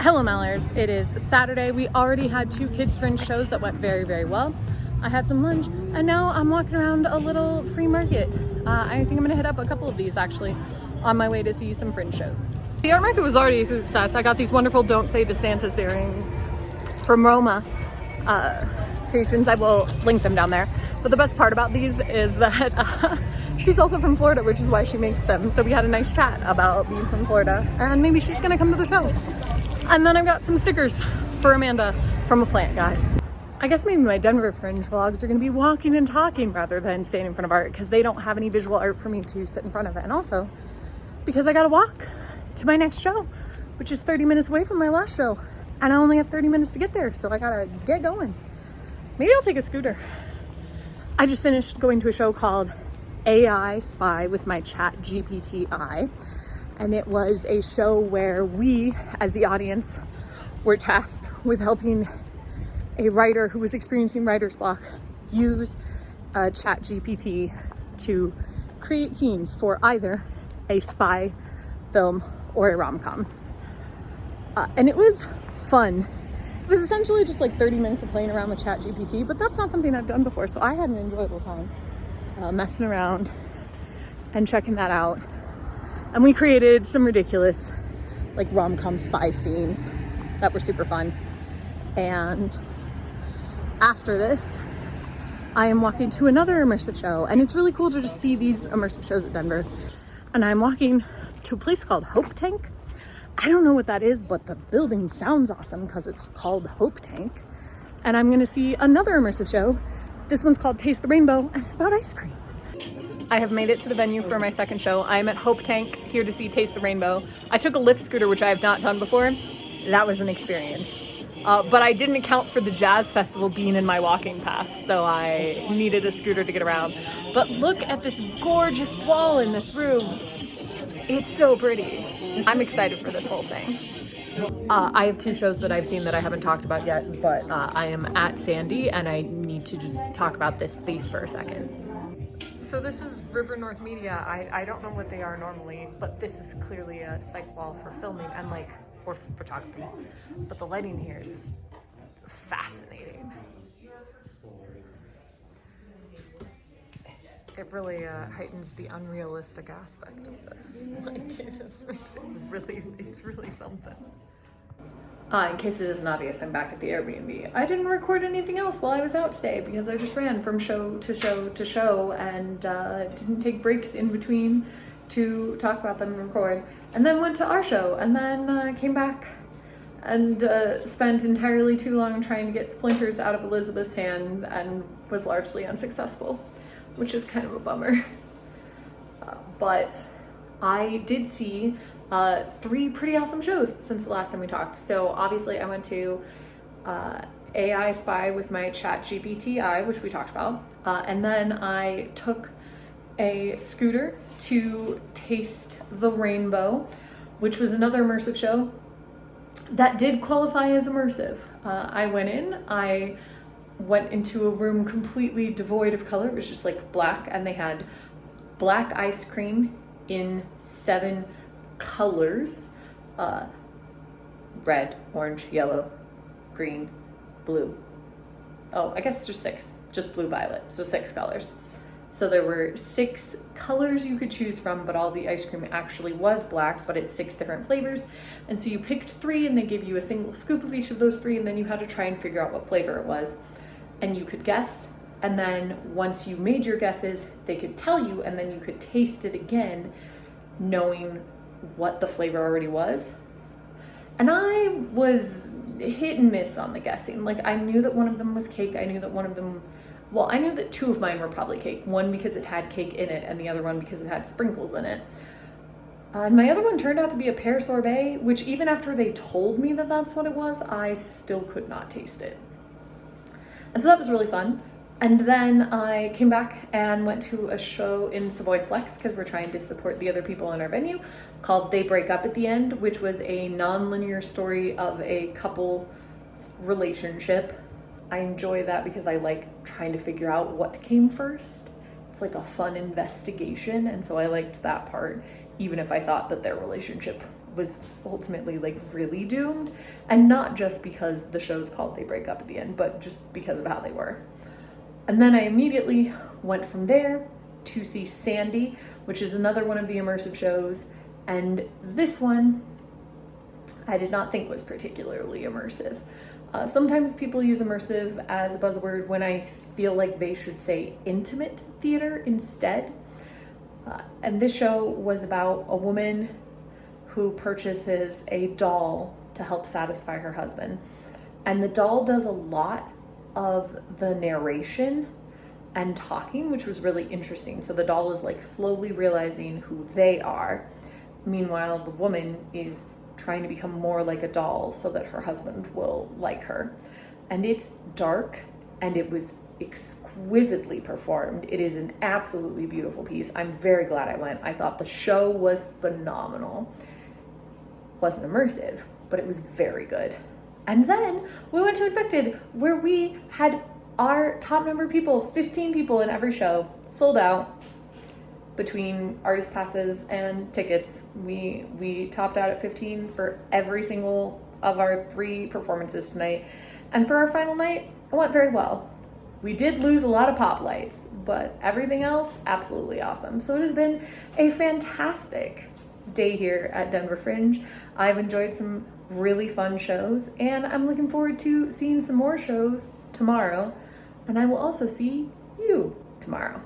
Hello Mallards, it is Saturday. We already had 2 kids Fringe shows that went very, very well. I had some lunch and now I'm walking around a little free market. I think I'm gonna hit up a couple of these actually on my way to see some Fringe shows. The art market was already a success. I got these wonderful Don't Say DeSantis earrings from Roma Creations. I will link them down there. But the best part about these is that she's also from Florida, which is why she makes them. So we had a nice chat about being from Florida and maybe she's gonna come to the show. And then I've got some stickers for Amanda from a plant guy. I guess maybe my Denver Fringe vlogs are gonna be walking and talking rather than standing in front of art because they don't have any visual art for me to sit in front of it. And also because I gotta walk to my next show, which is 30 minutes away from my last show. And I only have 30 minutes to get there, so I gotta get going. Maybe I'll take a scooter. I just finished going to a show called AI Spy with my chat GPT eye. And it was a show where we, as the audience, were tasked with helping a writer who was experiencing writer's block use chat GPT to create scenes for either a spy film or a rom-com. And it was fun. It was essentially just like 30 minutes of playing around with chat GPT, but that's not something I've done before, so I had an enjoyable time messing around and checking that out. And we created some ridiculous like rom-com spy scenes that were super fun. And after this, I am walking to another immersive show, and it's really cool to just see these immersive shows at Denver. And I'm walking to a place called Hope Tank. I don't know what that is, but the building sounds awesome because it's called Hope Tank. And I'm gonna see another immersive show. This one's called Taste the Rainbow, and it's about ice cream. I have made it to the venue for my second show. I am at Hope Tank, here to see Taste the Rainbow. I took a lift scooter, which I have not done before. That was an experience. But I didn't account for the jazz festival being in my walking path, so I needed a scooter to get around. But look at this gorgeous wall in this room. It's so pretty. I'm excited for this whole thing. I have 2 shows that I've seen that I haven't talked about yet, but I am at Sandy and I need to just talk about this space for a second. So this is River North Media. I don't know what they are normally, but this is clearly a psych wall for filming and or photography. But the lighting here is fascinating. It really heightens the unrealistic aspect of this. Like, it just makes it it's really something. In case it isn't obvious, I'm back at the Airbnb. I didn't record anything else while I was out today because I just ran from show to show to show and didn't take breaks in between to talk about them and record. And then went to our show and then came back and spent entirely too long trying to get splinters out of Elizabeth's hand and was largely unsuccessful, which is kind of a bummer. But I did see 3 pretty awesome shows since the last time we talked. So obviously I went to AI Spy with my chat GPT eye, which we talked about. And then I took a scooter to Taste the Rainbow, which was another immersive show that did qualify as immersive. I went into a room completely devoid of color. It was just like black, and they had black ice cream in 7 colors, red, orange, yellow, green, blue. Oh, I guess just 6, just blue, violet, so 6 colors. So there were 6 colors you could choose from, but all the ice cream actually was black, but it's 6 different flavors. And so you picked 3 and they give you a single scoop of each of those 3, and then you had to try and figure out what flavor it was. And you could guess, and then once you made your guesses, they could tell you, and then you could taste it again, knowing what the flavor already was. And I was hit and miss on the guessing. Like, I knew that one of them was cake. I knew that I knew that 2 of mine were probably cake. One because it had cake in it, and the other one because it had sprinkles in it. And my other one turned out to be a pear sorbet, which even after they told me that that's what it was, I still could not taste it. And so that was really fun. And then I came back and went to a show in Savoy Flex because we're trying to support the other people in our venue, called They Break Up at the End, which was a non-linear story of a couple's relationship. I enjoy that because I like trying to figure out what came first. It's like a fun investigation, and so I liked that part, even if I thought that their relationship was ultimately like really doomed, and not just because the show's called They Break Up at the end, but just because of how they were. And then I immediately went from there to see Sandy, which is another one of the immersive shows, and this one I did not think was particularly immersive. Sometimes people use immersive as a buzzword when I feel like they should say intimate theater instead. And this show was about a woman who purchases a doll to help satisfy her husband. And the doll does a lot of the narration and talking, which was really interesting. So the doll is like slowly realizing who they are. Meanwhile, the woman is trying to become more like a doll so that her husband will like her. And it's dark, and it was exquisitely performed. It is an absolutely beautiful piece. I'm very glad I went. I thought the show was phenomenal. It wasn't immersive, but it was very good. And then we went to Infected, where we had our top number people, 15 people in every show, sold out. Between artist passes and tickets, we topped out at 15 for every single of our 3 performances tonight. And for our final night, it went very well. We did lose a lot of pop lights, but everything else, absolutely awesome. So it has been a fantastic day here at Denver Fringe. I've enjoyed some really fun shows, and I'm looking forward to seeing some more shows tomorrow. And I will also see you tomorrow.